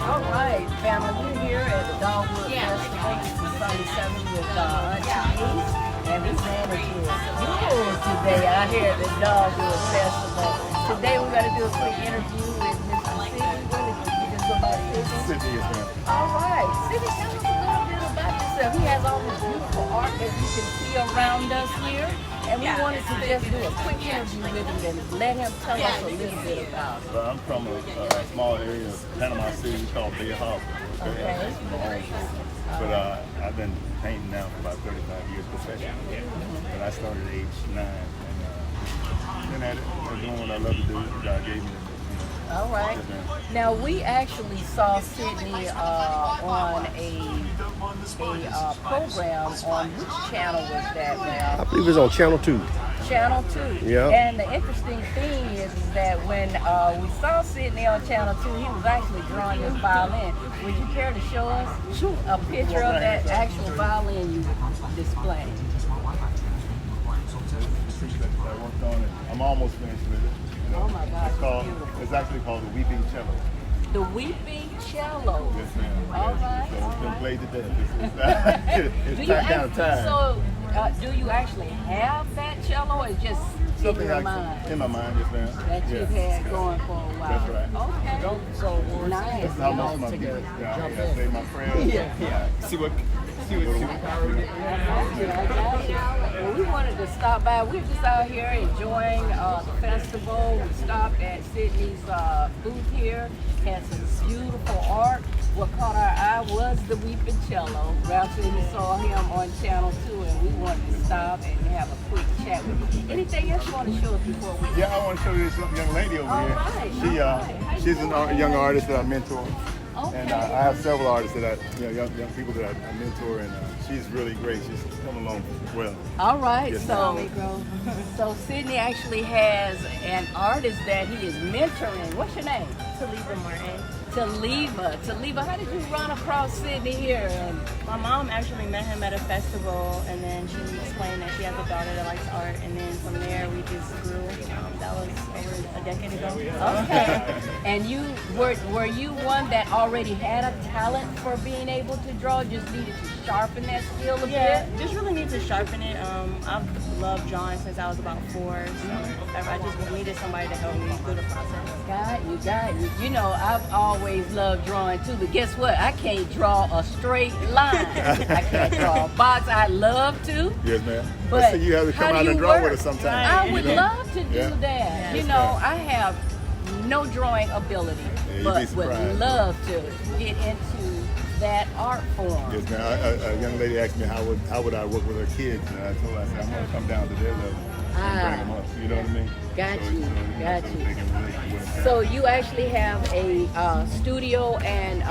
All right, family, we're here at the Dogwood Festival. This is Sunday 7 with AN-T-NEES, and we managed to today out here at the Dogwood Festival. Today we're going to do a quick interview with Mr. Sidney. Really quick, you just go by Sidney? Sidney is here. All right, Sidney, tell us a little bit about yourself. He has all this beautiful art that you can see around us here. And we wanted to just do a quick interview with him and let him tell us a little bit about it. Well, I'm from a small area of Panama City called Bay Harbor. Okay. But I've been painting now for about 35 years professionally. But I started at age 9 and been at it, doing what I love to do. God gave me it. All right. Now we actually saw Sidney on a program on which channel was that now? I believe it was on Channel 2. Channel 2. Yeah. And the interesting thing is that when we saw Sidney on Channel 2, he was actually drawing his violin. Would you care to show us a picture of that actual violin you displayed? I worked on it. I'm almost finished with it. Oh my gosh, it's actually called the Weeping Cello. The Weeping Cello. Yes, ma'am. All right. So it's been played to death. It's kind of time. So, do you actually have that cello, or just in your mind? In my mind, yes, ma'am. That you've had going for a while. That's right. Okay. So nice. That's how much my music. I say my prayers. Yeah. See what. Well, we wanted to stop by. We're just out here enjoying the festival. We stopped at Sidney's booth here. Had some beautiful art. What caught our eye was the Weeping Cello. Ralph said he saw him on Channel 2, and we wanted to stop and have a quick chat with him. Anything else you want to show us before we? Yeah, I want to show you this young lady over here. Right. She's a young artist that I mentor. Okay. And I have several artists that young people that I mentor, and she's really great. She's come along well. All right, Yes, so Sidney actually has an artist that he is mentoring. What's your name? Tahleebah. Tahleebah, how did you run across Sidney here? And My mom actually met him at a festival, and then she explained that she has a daughter that likes art, and then from there we just grew. That was over a decade ago. okay, and you were you one that already had a talent for being able to draw? Just needed to sharpen that skill a Yeah, bit. just really need to sharpen it. I've loved drawing since I was about 4, so I just needed somebody to help me through the process. Got you. You know, I've always loved drawing too, but guess what? I can't draw a straight line. I can't draw a box. I love to. Yes, ma'am. But So you have to how come do out you and draw work? with us sometime. I would love to do Yeah. that. Yes, You know, ma'am. I have no drawing ability, Yeah, you'd but be would surprised. love to get into that art form. Yes, ma'am. A young lady asked me how would I work with her kids, and I told her, I said, I'm going to come down to their level and bring them up. You know what I mean? Got you. So they can relate to what I'm So you actually have a studio and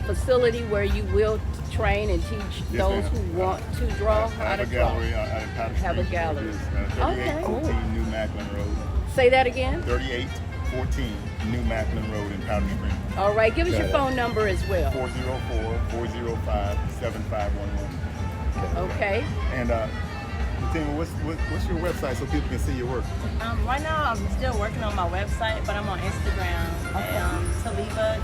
facility where you will train and teach those ma'am. who want to draw I how have to a draw. gallery at Powder Have a Springs, gallery. Georgia. Okay. 3814 New Macland Road. Say that again. 3814 New Macland Road in Powder Springs. All right, give us your phone number as well. 404-405-7511. Okay. And Fatima, what's your website so people can see your work? Right now, I'm still working on my website, but I'm on Instagram. Tahleebah,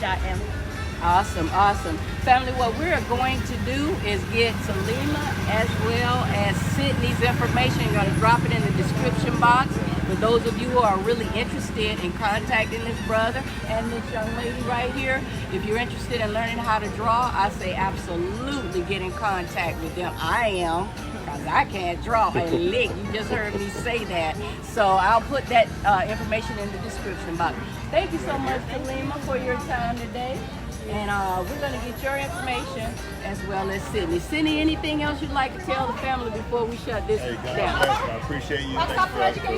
TAHLEEBAH.M. Awesome. Family, what we're going to do is get Tahleebah as well as Sidney's information. You're going to drop it in the description box. For those of you who are really interested in contacting this brother and this young lady right here, if you're interested in learning how to draw, I say absolutely get in contact with them. I am, because I can't draw a lick. You just heard me say that. So I'll put that information in the description box. Thank you so much, Tahleebah, for your time today. And we're going to get your information as well as Sidney. Sidney, anything else you'd like to tell the family before we shut this Hey, God down? bless you. I appreciate you. Thanks for watching us.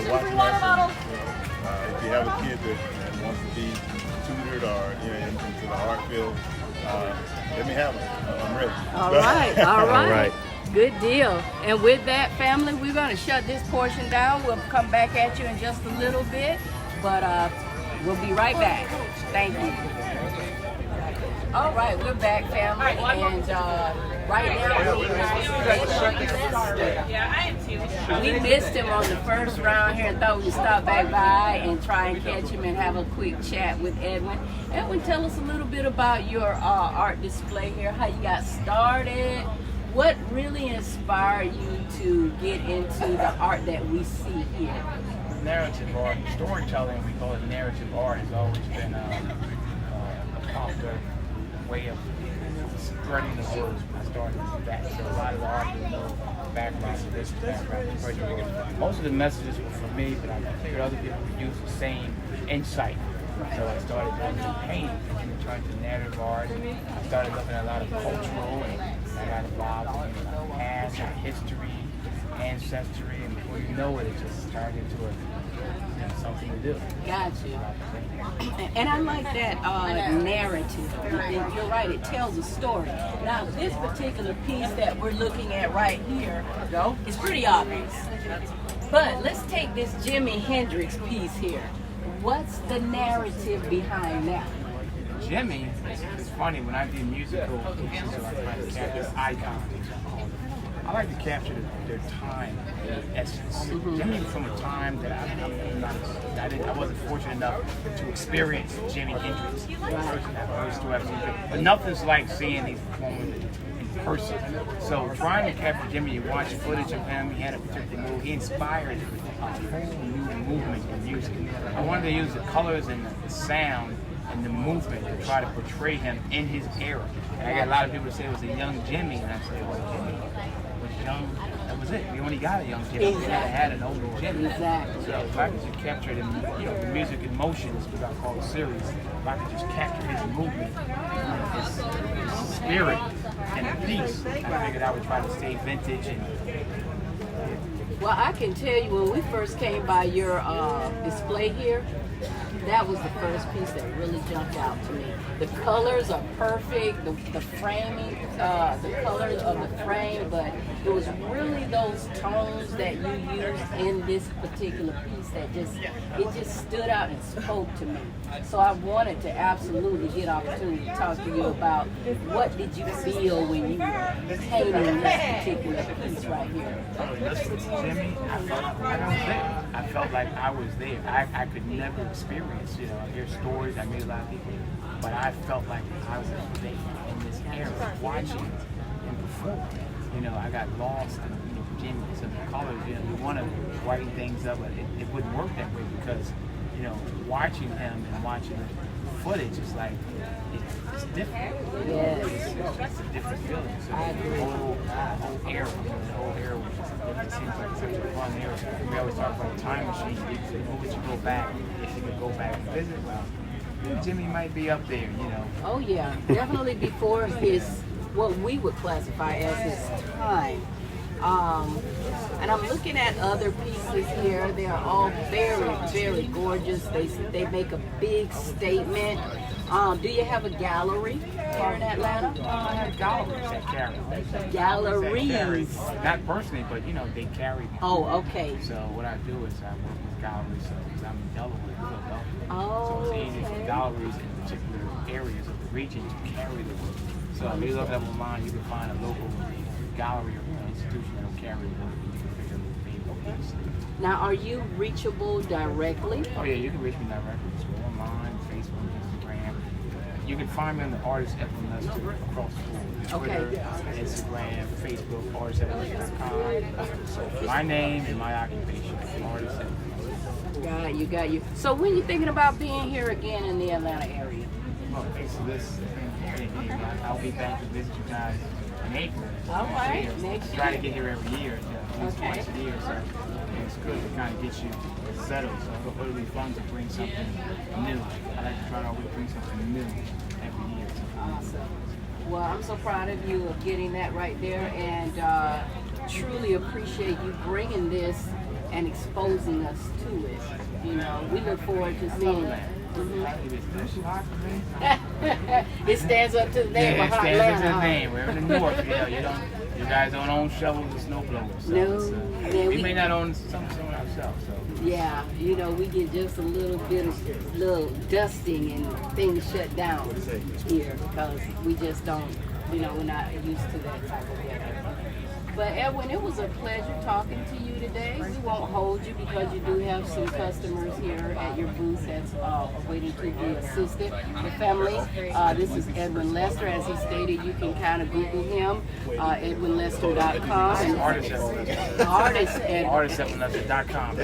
If you have a kid that wants to be tutored or into the art field, let me have them. I'm ready. All right. Good deal. And with that, family, we're going to shut this portion down. We'll come back at you in just a little bit, but we'll be right back. Thank you. All right, we're back, family, and right now we missed him on the first round here and thought we'd stop back by and try and catch him and have a quick chat with Edwin. Edwin, tell us a little bit about your art display here, how you got started, what really inspired you to get into the art that we see here? Narrative art, storytelling, we call it narrative art, has always been a popular way of spreading the word. I started with that, so a lot of the art with no background to this, background to that. Most of the messages were for me, but I figured other people would use the same insight. So I started doing some painting, and trying to narrative art, and I started looking at a lot of cultural, and I got involved in past, history, ancestry, and before you know it, it just turned into something to do. Got you. And I like that narrative. You're right, it tells a story. Now, this particular piece that we're looking at right here is pretty obvious. But let's take this Jimi Hendrix piece here. What's the narrative behind that? Jimmy, it's funny, when I do musical pieces or I try to capture icons, I like to capture their time, their essence. Jimmy was from a time that I wasn't fortunate enough to experience Jimi Hendrix. But nothing's like seeing these performers in person. So trying to capture Jimmy, you watch footage of him, he had a particular move, he inspired a whole new movement in music. I wanted to use the colors and the sound and the movement to try to portray him in his era. And I got a lot of people say it was a young Jimmy, and I said, well, Jimmy was young, that was it. We only got a young Jimmy. We never had an older Jimmy. Exactly. So if I could just capture it in, the music in motion is what I call a series. If I could just capture his movement, his spirit, and the piece, I figured I would try to stay vintage and. Well, I can tell you when we first came by your display here, that was the first piece that really jumped out to me. The colors are perfect, the framing, the colors of the frame, but it was really those tones that you used in this particular piece that just stood out and spoke to me. So I wanted to absolutely get opportunity to talk to you about what did you feel when you were painting this particular piece right here. Listen to Jimmy, I felt like I was there. I could never experience, I hear stories, I meet a lot of people, but I felt like I was there in this era, watching him perform. I got lost in Jimmy, some of the colors, you want to brighten things up, but it wouldn't work that way because, watching him and watching the footage is like, it's different. Yes. It's a different feeling. So the whole era, was just different. It seems like such a fun era. We always talk about a time machine. Would you go back, if you could go back and visit? Well, Jimmy might be up there, Oh yeah, definitely before what we would classify as his time. And I'm looking at other pieces here. They are all very, very gorgeous. They make a big statement. Do you have a gallery here in Atlanta? I have galleries that carry. Galleries. Not personally, but they carry me. Oh, okay. So what I do is I work with galleries because I'm in Delaware, Philadelphia. Oh, so it's easy for galleries in particular areas of the region to carry the work. So if you look up online, you can find a local gallery or institution that will carry the work and you can figure out the piece. Now, are you reachable directly? Oh yeah, you can reach me directly. So online, Facebook, Instagram. You can find me on the artist Edwin Lester across the board. Twitter, Instagram, Facebook, artist@edwin.com. So my name and my occupation, artist Edwin. Got you. So when you thinking about being here again in the Atlanta area? Well, thanks to this, I'll be back to visit you guys in April. All right, next year. Try to get here every year, at least twice a year. So it's good to kind of get you settled. So it'll be fun to bring something new. I like to try to always bring something new every year. Awesome. Well, I'm so proud of you of getting that right there, and truly appreciate you bringing this and exposing us to it. We look forward to seeing it. It stands up to the name of Atlanta. It stands up to the name. We're in the north. You guys don't own shovels and snow blowers. So No. we may not own some ourselves. So Yeah, you know, we get just a little bit of little dusting and things shut down here because we just don't, you know, we're not used to that type of weather. But Edwin, it was a pleasure talking to you today. We won't hold you because you do have some customers here at your booth that's waiting to be assisted. The family, this is Edwin Lester. As he stated, you can kind of Google him, edwinlester.com. Artist@edwinlester.com.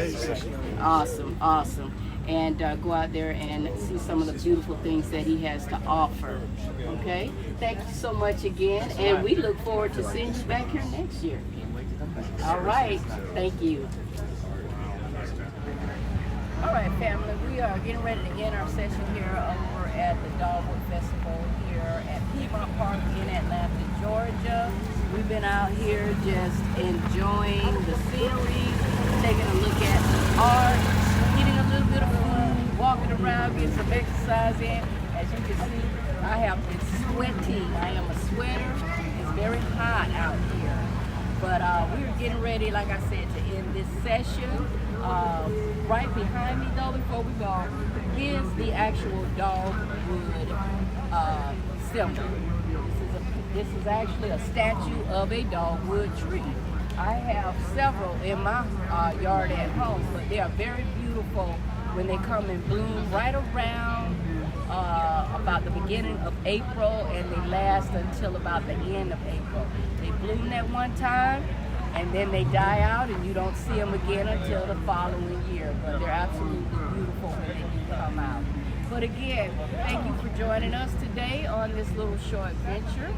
Awesome, awesome. And go out there and see some of the beautiful things that he has to offer. Okay? Thank you so much again, and we look forward to seeing you back here next year. All right. Thank you. All right, family, we are getting ready to end our session here over at the Dogwood Festival here at Piedmont Park in Atlanta, Georgia. We've been out here just enjoying the scenery, taking a look at art, eating a little bit of food, walking around, getting some exercise in. As you can see, I have been sweating. I am a sweater. It's very hot out here. But we're getting ready, like I said, to end this session. Right behind me, though, before we go, is the actual dogwood symbol. This is actually a statue of a dogwood tree. I have several in my yard at home, but they are very beautiful when they come in bloom right around about the beginning of April, and they last until about the end of April. They bloom at one time, and then they die out, and you don't see them again until the following year. But they're absolutely beautiful when they do come out. But again, thank you for joining us today on this little short venture.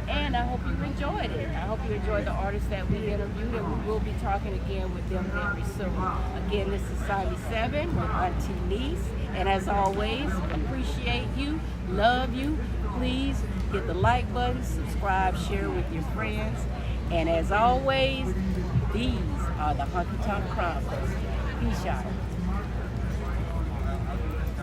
And I hope you enjoyed it. I hope you enjoyed the artists that we interviewed, and we will be talking again with them very soon. Again, this is Sidney with AN-T-NEES. And as always, appreciate you, love you. Please hit the like button, subscribe, share with your friends. And as always, these are the Honky Tonk Chronicles. Peace out.